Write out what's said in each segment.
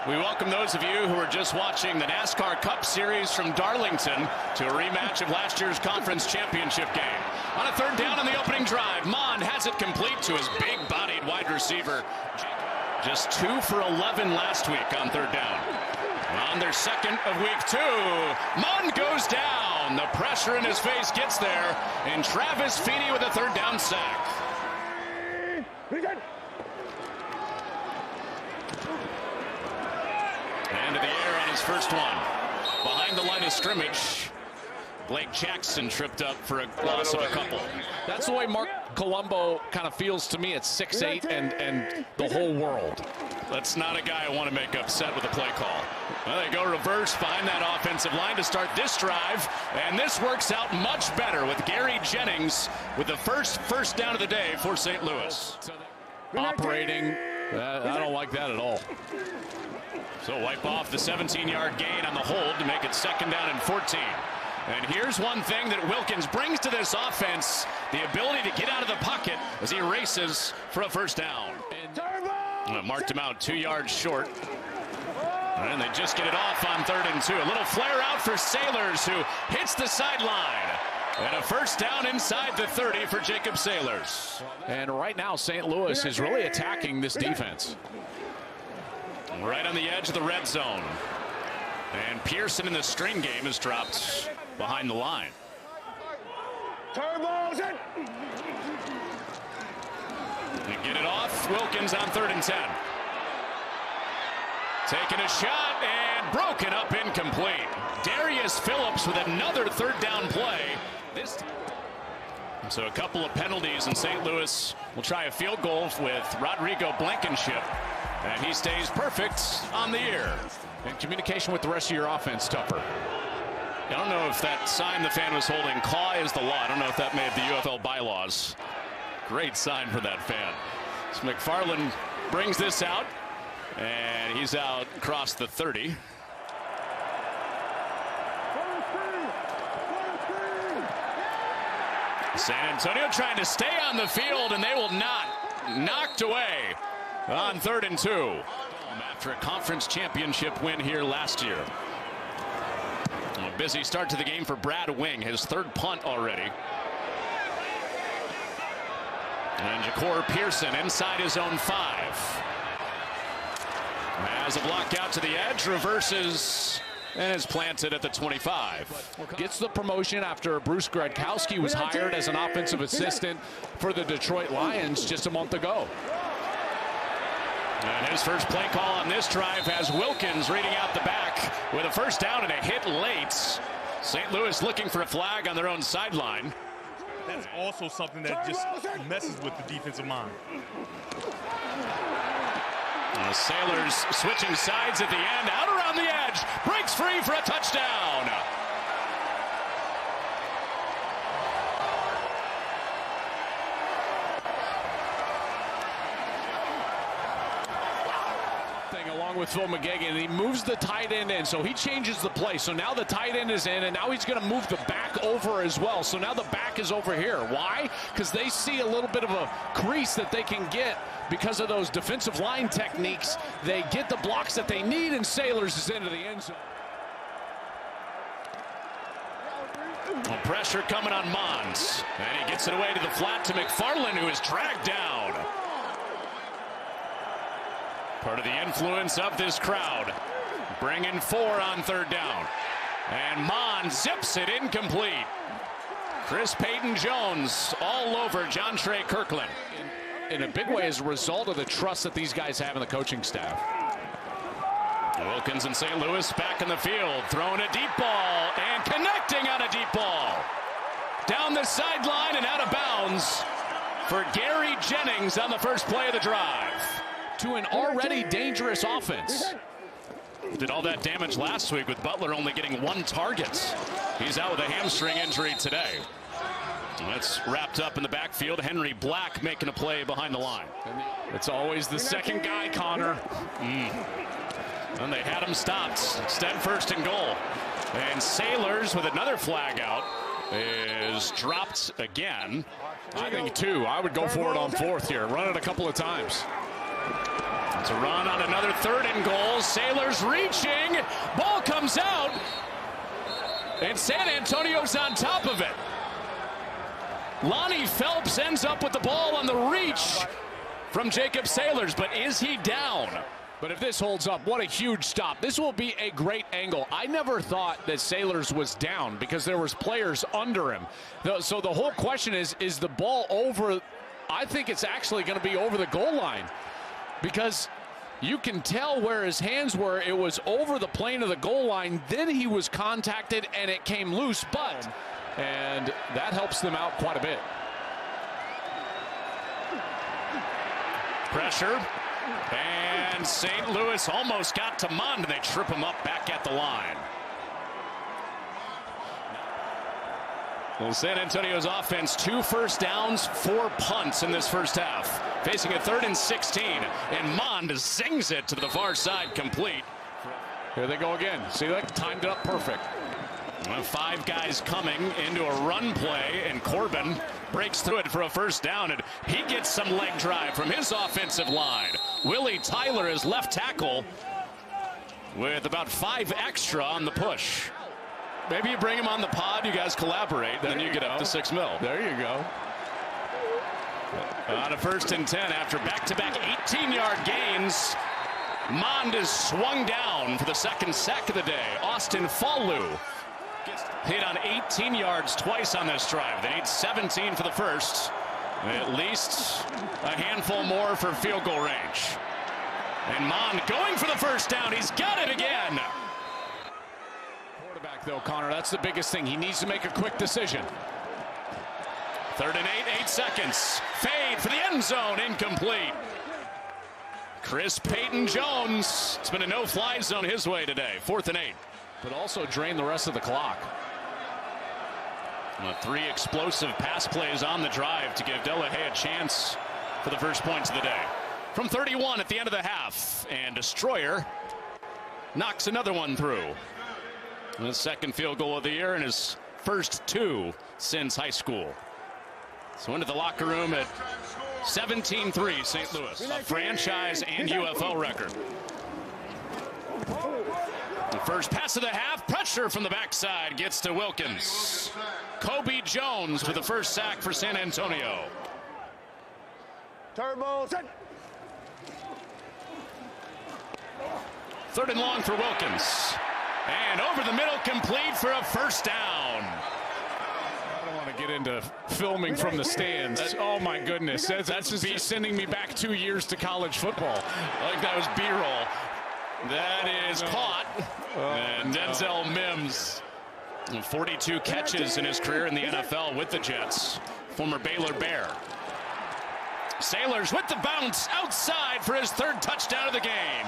We welcome those of you who are just watching the NASCAR Cup Series from Darlington to a rematch of last year's conference championship game. On a third down on the opening drive, Mond has it complete to his big-bodied wide receiver. Just 2 for 11 last week on third down. On their second of week 2, Mond goes down. The pressure in his face gets there, and Travis Feeney with a third down sack. Into the air on his first one. Behind the line of scrimmage, Blake Jackson tripped up for a loss of a couple. That's the way Mark Colombo kind of feels to me at 6'8" and the whole world. That's not a guy I want to make upset with a play call. Well, they go reverse behind that offensive line to start this drive, and this works out much better with Gary Jennings with the first down of the day for St. Louis. Operating, I don't like that at all. So wipe off the 17-yard gain on the hold to make it second down and 14. And here's one thing that Wilkins brings to this offense, the ability to get out of the pocket as he races for a first down. And marked him out 2 yards short. And they just get it off on 3rd and 2. A little flare out for Sailors, who hits the sideline. And a first down inside the 30 for Jacob Sailors. And right now, St. Louis is really attacking this defense. Right on the edge of the red zone. And Pearson in the string game is dropped behind the line. And get it off. Wilkins on 3rd and 10. Taking a shot and broken up incomplete. Darius Phillips with another third down play. This time. So a couple of penalties, and St. Louis will try a field goal with Rodrigo Blankenship. And he stays perfect on the year. And communication with the rest of your offense, Tupper. I don't know if that sign the fan was holding, "Claw is the law." I don't know if that made the UFL bylaws. Great sign for that fan. So McFarland brings this out, and he's out across the 30. San Antonio trying to stay on the field, and they will not. Knocked away on 3rd and 2 after a conference championship win here last year. A busy start to the game for Brad Wing, his 3rd punt already. And Ja'Cour Pearson inside his own 5. Has a block out to the edge, reverses, and is planted at the 25. Gets the promotion after Bruce Gradkowski was hired as an offensive assistant for the Detroit Lions just a month ago. And his first play call on this drive has Wilkins reading out the back with a first down and a hit late. St. Louis looking for a flag on their own sideline. That's also something that just messes with the defensive mind. The Sailors switching sides at the end, out around the edge, breaks free for a touchdown. Along with Phil McGagan, and he moves the tight end in, so he changes the play. So now the tight end is in, and now he's going to move the back over as well. So now the back is over here. Why? Because they see a little bit of a crease that they can get because of those defensive line techniques. They get the blocks that they need, and Sailors is into the end zone. Well, pressure coming on Mons, and he gets it away to the flat to McFarland, who is dragged down. Part of the influence of this crowd. Bringing 4 on 3rd down. And Mons zips it incomplete. Chris Payton-Jones all over John Trey Kirkland. In a big way as a result of the trust that these guys have in the coaching staff. Wilkins and St. Louis back in the field, throwing a deep ball and connecting on a deep ball. Down the sideline and out of bounds for Gary Jennings on the first play of the drive. To an already dangerous offense. Did all that damage last week with Butler only getting 1 target. He's out with a hamstring injury today. That's wrapped up in the backfield. Henry Black making a play behind the line. It's always the second guy, Connor. And they had him stopped. Instead, 1st and goal. And Sailors with another flag out is dropped again. I think 2. I would go for it on 4th here. Run it a couple of times. To run on another 3rd and goal. Sailors reaching. Ball comes out. And San Antonio's on top of it. Lonnie Phelps ends up with the ball on the reach from Jacob Sailors, but is he down? But if this holds up, what a huge stop. This will be a great angle. I never thought that Sailors was down because there was players under him. So the whole question is the ball over? I think it's actually going to be over the goal line because you can tell where his hands were. It was over the plane of the goal line. Then he was contacted and it came loose, and that helps them out quite a bit. Pressure. And St. Louis almost got to Mond, and they trip him up back at the line. Well, San Antonio's offense, 2 first downs, 4 punts in this first half. Facing a 3rd and 16, and Mond zings it to the far side, complete. Here they go again. See, that timed it up perfect. 5 guys coming into a run play, and Corbin breaks through it for a first down, and he gets some leg drive from his offensive line. Willie Tyler is left tackle with about 5 extra on the push. Maybe you bring him on the pod, you guys collaborate, then you get up to $6 million. There you go. On a 1st and 10 after back-to-back 18-yard gains. Mond is swung down for the 2nd sack of the day. Austin Falu gets hit on 18 yards twice on this drive. They need 17 for the first. At least a handful more for field goal range. And Mond going for the first down. He's got it again. Quarterback, though, Connor, that's the biggest thing. He needs to make a quick decision. 3rd and 8 seconds. Fade for the end zone. Incomplete. Chris Payton-Jones. It's been a no-fly zone his way today. 4th and 8. But also drain the rest of the clock. 3 explosive pass plays on the drive to give Delahaye a chance for the first points of the day. From 31 at the end of the half, and Destroyer knocks another one through. The 2nd field goal of the year and his first 2 since high school. So into the locker room at 17-3 St. Louis, a franchise and UFL record. The first pass of the half, pressure from the backside gets to Wilkins. Kobe Jones with the first sack for San Antonio. Turbo. 3rd and long for Wilkins. And over the middle, complete for a first down. I don't want to get into filming from the stands. Oh, my goodness. That's just be sending me back 2 years to college football. I think that was B-roll. That is caught. And Denzel Mims, 42 catches in his career in the NFL with the Jets. Former Baylor Bear. Sailors with the bounce outside for his 3rd touchdown of the game.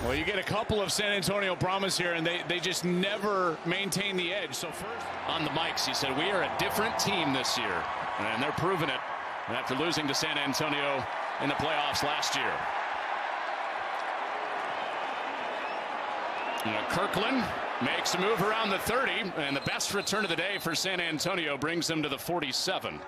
Well, you get a couple of San Antonio Brahmas here, and they just never maintain the edge. So first, on the mics, he said, we are a different team this year. And they're proving it after losing to San Antonio in the playoffs last year. Kirkland makes a move around the 30, and the best return of the day for San Antonio brings them to the 47.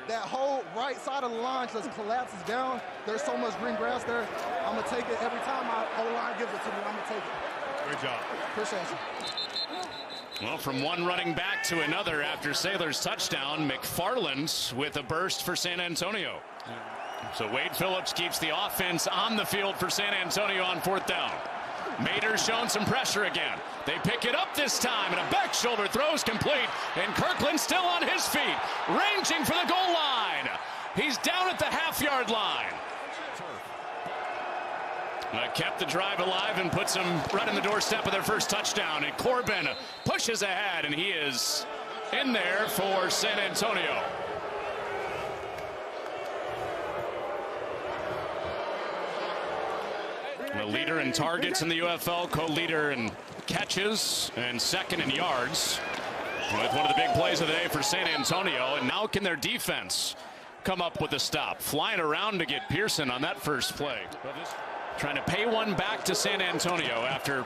That whole right side of the line just collapses down. There's so much green grass there. I'm going to take it every time my O-line gives it to me. I'm going to take it. Great job. Appreciate you. Well, from one running back to another after Sailor's touchdown, McFarland with a burst for San Antonio. So Wade Phillips keeps the offense on the field for San Antonio on 4th down. Mater's shown some pressure again. They pick it up this time, and a back shoulder throw is complete, and Kirkland still on his feet, ranging for the goal line. He's down at the half-yard line. Kept the drive alive and puts them right on the doorstep of their first touchdown, and Corbin pushes ahead, and he is in there for San Antonio. The leader in targets in the UFL, co-leader in catches, and 2nd in yards. with one of the big plays of the day for San Antonio. And now can their defense come up with a stop? Flying around to get Pearson on that first play. Trying to pay one back to San Antonio after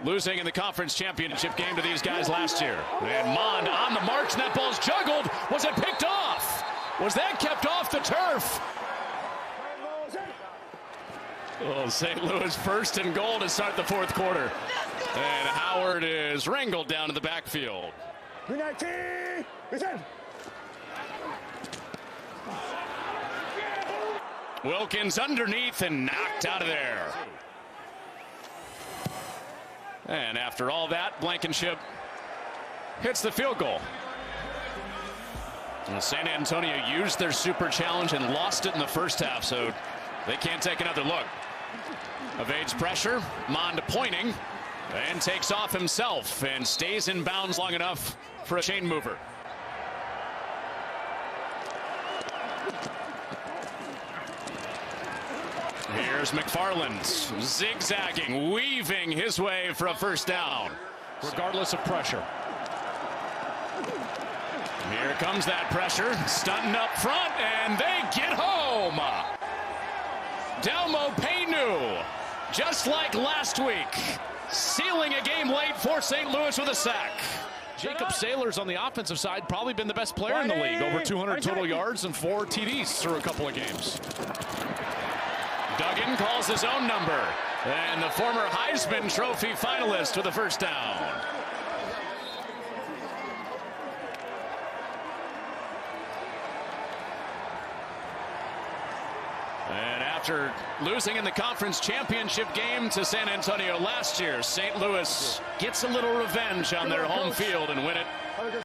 losing in the conference championship game to these guys last year. And Mond on the march, and that ball's juggled. Was it picked off? Was that kept off the turf? Oh, St. Louis first and goal to start the fourth quarter. And Howard is wrangled down to the backfield. Wilkins underneath and knocked out of there. And after all that, Blankenship hits the field goal. And San Antonio used their super challenge and lost it in the first half, so they can't take another look. Evades pressure, Mond pointing, and takes off himself and stays in bounds long enough for a chain mover. Here's McFarland zigzagging, weaving his way for a first down. Regardless of pressure. Here comes that pressure, stunting up front, and they get home. Delmo Paynu, just like last week, sealing a game late for St. Louis with a sack. Jacob Saylor's on the offensive side, probably been the best player in the league. Over 200 total yards and 4 TDs through a couple of games. Duggan calls his own number, and the former Heisman Trophy finalist with a first down. And after losing in the conference championship game to San Antonio last year, St. Louis gets a little revenge on their home field and win it